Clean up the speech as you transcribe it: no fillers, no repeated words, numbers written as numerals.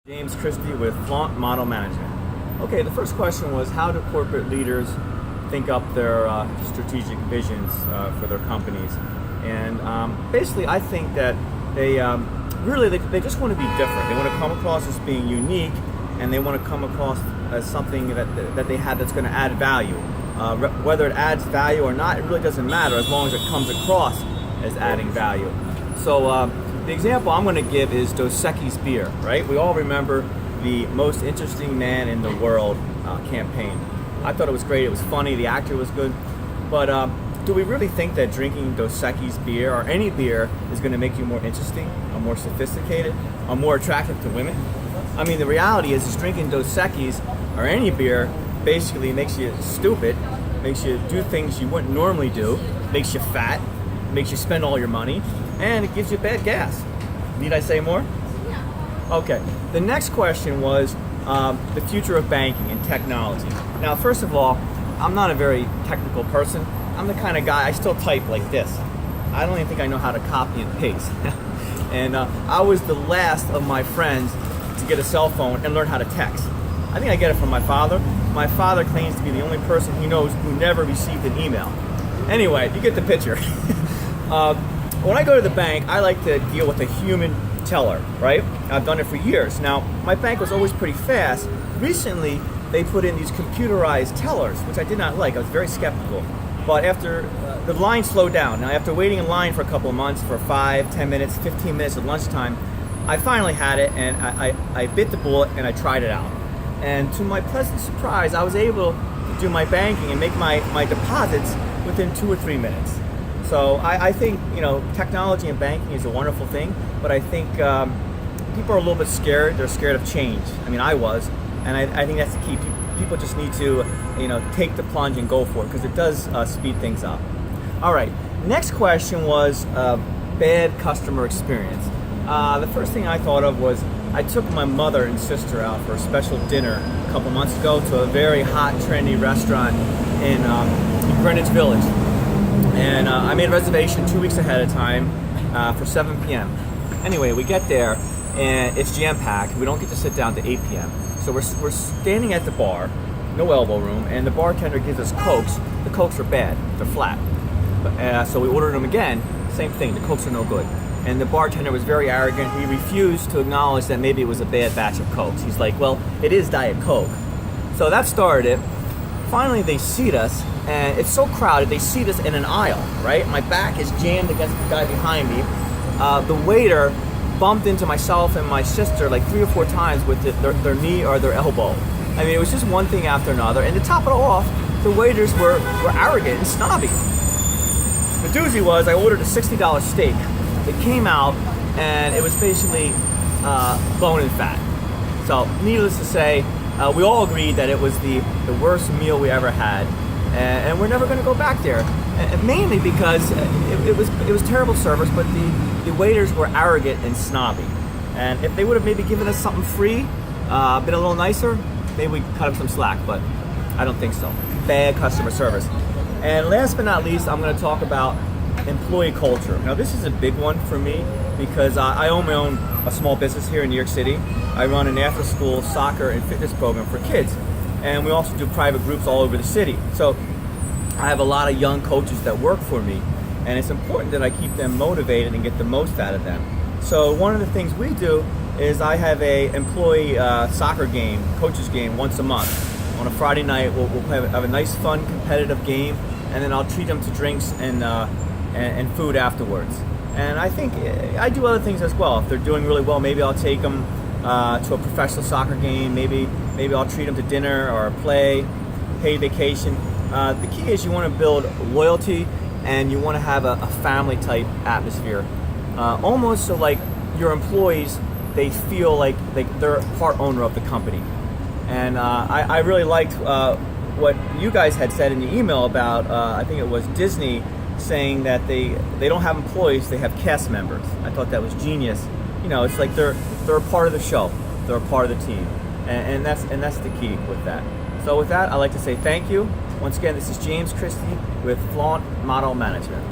James Christie with Flaunt Model Management. Okay, the first question was, how do corporate leaders think up their strategic visions for their companies? And basically, I think that they just want to be different. They want to come across as being unique, and they want to come across as something that they have that's going to add value. Whether it adds value or not, it really doesn't matter as long as it comes across as adding value. So the example I'm going to give is Dos Equis beer, right? We all remember the most interesting man in the world campaign. I thought it was great, it was funny, the actor was good, but do we really think that drinking Dos Equis beer or any beer is going to make you more interesting, or more sophisticated, or more attractive to women? I mean, the reality is drinking Dos Equis or any beer basically makes you stupid, makes you do things you wouldn't normally do, makes you fat, makes you spend all your money, and it gives you bad gas. Need I say more? Yeah. Okay. The next question was the future of banking and technology. Now, first of all, I'm not a very technical person. I'm the kind of guy, I still type like this. I don't even think I know how to copy and paste. And I was the last of my friends to get a cell phone and learn how to text. I think I get it from my father. My father claims to be the only person he knows who never received an email. Anyway, you get the picture. When I go to the bank, I like to deal with a human teller, right? I've done it for years. Now, my bank was always pretty fast. Recently, they put in these computerized tellers, which I did not like. I was very skeptical. But after the line slowed down. Now, after waiting in line for a couple of months, for 5, 10 minutes, 15 minutes at lunchtime, I finally had it, and I bit the bullet, and I tried it out. And to my pleasant surprise, I was able to do my banking and make my deposits within 2 or 3 minutes. So I think, technology and banking is a wonderful thing, but I think people are a little bit scared. They're scared of change. I mean, I was, and I think that's the key. People just need to, take the plunge and go for it, because it does speed things up. All right, next question was bad customer experience. The first thing I thought of was I took my mother and sister out for a special dinner a couple months ago to a very hot, trendy restaurant in Greenwich Village. And I made a reservation 2 weeks ahead of time for 7 p.m. Anyway, we get there, and it's jam-packed. We don't get to sit down to 8 p.m. So we're standing at the bar, no elbow room, and the bartender gives us Cokes. The Cokes are bad. They're flat. So we ordered them again. Same thing. The Cokes are no good. And the bartender was very arrogant. He refused to acknowledge that maybe it was a bad batch of Cokes. He's like, well, it is Diet Coke. So that started it. Finally, they seat us, and it's so crowded, they seat us in an aisle, right? My back is jammed against the guy behind me. The waiter bumped into myself and my sister like 3 or 4 times with their knee or their elbow. I mean, it was just one thing after another. And to top it all off, the waiters were arrogant and snobby. The doozy was, I ordered a $60 steak. It came out, and it was basically bone and fat. So, needless to say, we all agreed that it was the worst meal we ever had, and we're never going to go back there. And mainly because it was terrible service, but the waiters were arrogant and snobby. And if they would have maybe given us something free, been a little nicer, maybe we could cut them some slack. But I don't think so. Bad customer service. And last but not least, I'm going to talk about employee culture. Now, this is a big one for me because I own my own a small business here in New York City. I run an after-school soccer and fitness program for kids, and we also do private groups all over the city. So I have a lot of young coaches that work for me, and it's important that I keep them motivated and get the most out of them. So one of the things we do is I have a employee soccer game, coaches game, once a month. On a Friday night, we'll have a nice, fun, competitive game, and then I'll treat them to drinks and food afterwards. And I think I do other things as well. If they're doing really well, maybe I'll take them to a professional soccer game. Maybe I'll treat them to dinner or a play, paid vacation. The key is you want to build loyalty, and you want to have a family type atmosphere. Almost so like your employees, they feel like they're part owner of the company. And I really liked what you guys had said in the email about, I think it was Disney, saying that they don't have employees, they have cast members. I thought that was genius. It's like they're a part of the show, they're a part of the team, and that's the key with that. So with that, I'd like to say thank you. Once again, this is James Christie with Flaunt Model Management.